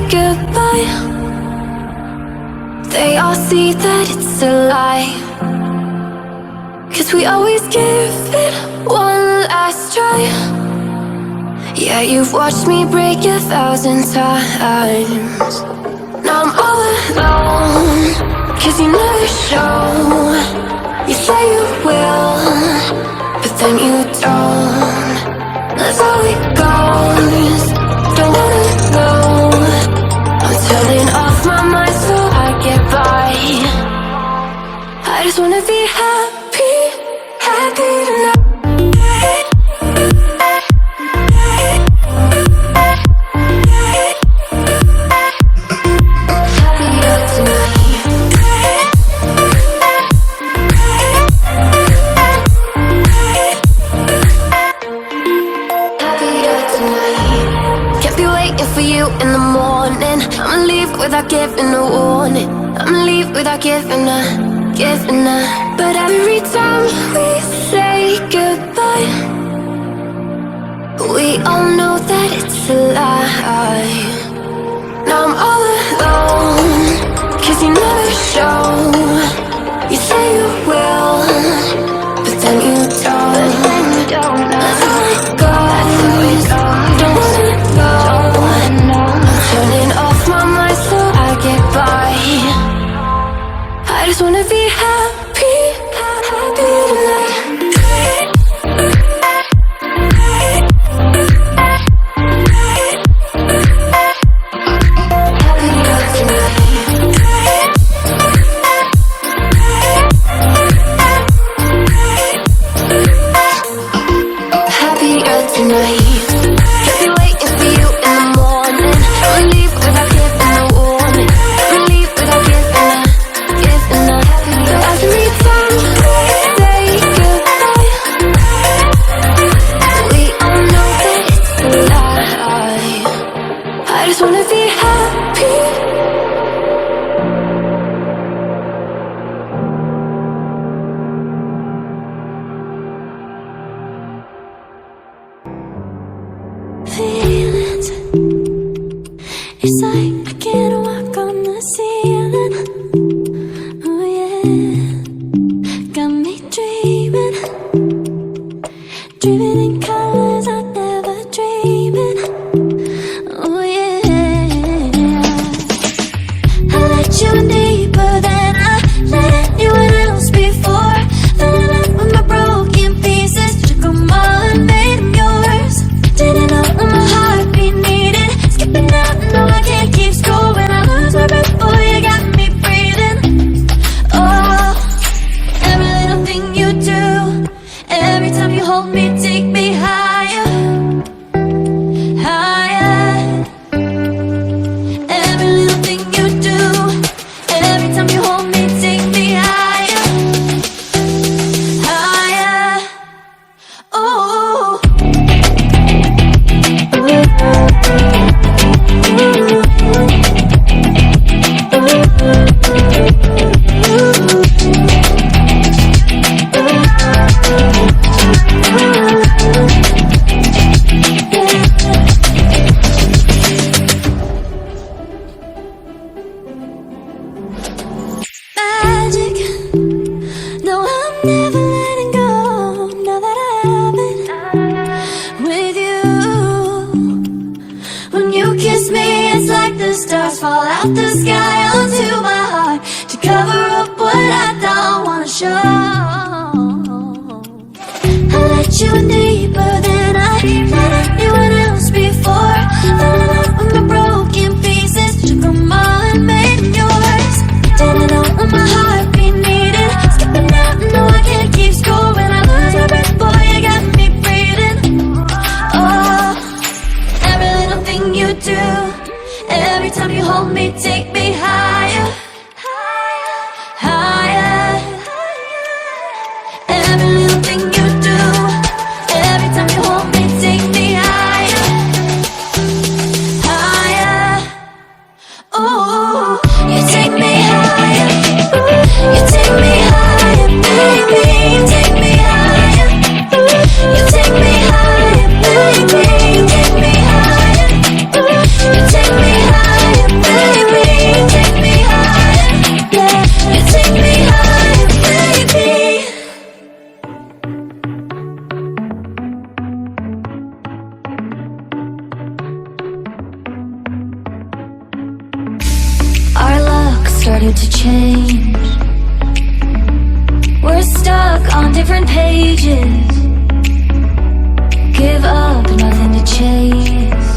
goodbye, they all see that it's a lie. 'Cause we always give it one last try. Yeah, you've watched me break 1,000 times. Now I'm all alone, 'cause you never show. You say you will, but then you don't. That's how it goes. Don't wanna know. I'm turning off my mind so I get by. I just wanna be happy, happy tonight. In the morning, I'ma leave without giving a warning. I'ma leave without giving a. But every time we say goodbye, we all know that it's a lie. Now I'm all alone, 'cause you never show. You say you will, but then you don't. That's how it goes. Don't wanna know. Turning off my mind so I get by. I just wanna be happy, happy tonight. Happier tonight. It's like I can't walk on the ceiling. Oh yeah, got me dreaming, dreaming in colors I never dreamed. Oh yeah, I let you in deeper than I let anyone else before. Fell in love with my broken pieces, took them all and made them yours. Didn't know what my heartbeat needed, skipping out. No, I can't keep score when I lose my breath. Boy, you got me breathing. Oh, every little thing you do, every time you hold me, take me higher, higher. Every little thing you do, every time you hold me, take me higher, higher. Oh. Magic. No, I'm never letting go. Now that I have it with you. When you kiss me, it's like the stars fall out the sky onto my heart to cover up what I don't wanna show. I let you in deeper than I let anyone else before. Fell in love with my broken pieces, took them all and made them yours. Didn't know what my heartbeat needed, skipping out. No, I can't keep score when I lose my breath. Boy, you got me breathing. Oh, every little thing you do, every time you hold me, take me higher, higher. Every little thing you do, started to change. We're stuck on different pages. Give up, nothing to chase.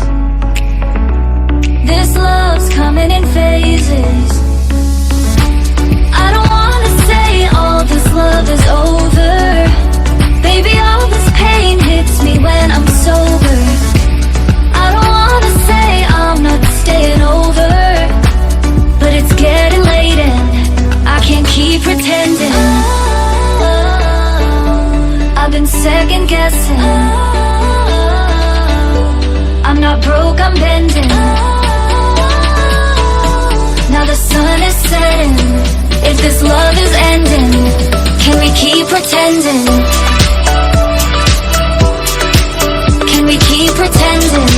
This love's coming in phases. I don't wanna say all this love is over. Baby, all this pain hits me when I'm sober. I don't wanna say I'm not staying over, but it's getting late and I can't keep pretending. I've been second guessing. I'm not broke, I'm bending. Now the sun is setting. If this love is ending, can we keep pretending? Can we keep pretending?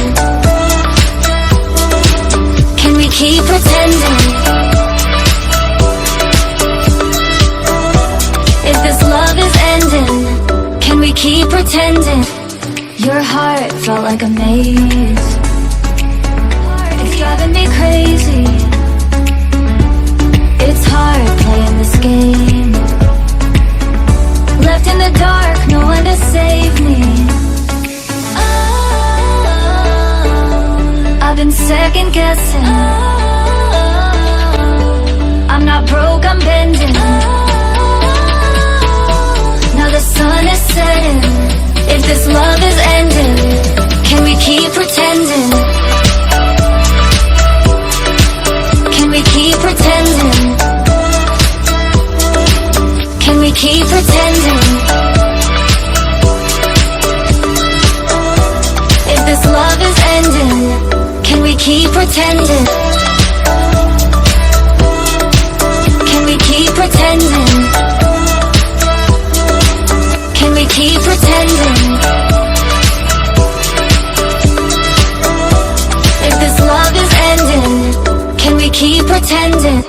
Can we keep pretending? If this love is ending, can we keep pretending? Your heart felt like a maze. It's driving me crazy. It's hard playing this game. Left in the dark, no one to save me. I've been second guessing. I'm not broke, I'm bending. Now the sun is setting. If this love is ending, can we keep pretending? Can we keep pretending? Can we keep pretending? If this love is ending, can we keep pretending? Can we keep pretending? Can we keep pretending? If this love is ending, can we keep pretending?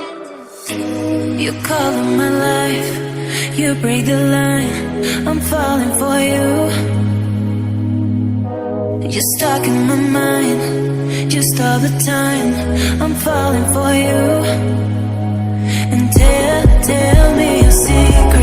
You color my life, you break the line. I'm falling for you. You're stuck in my mind, just all the time. I'm falling for you. And tell me your secret.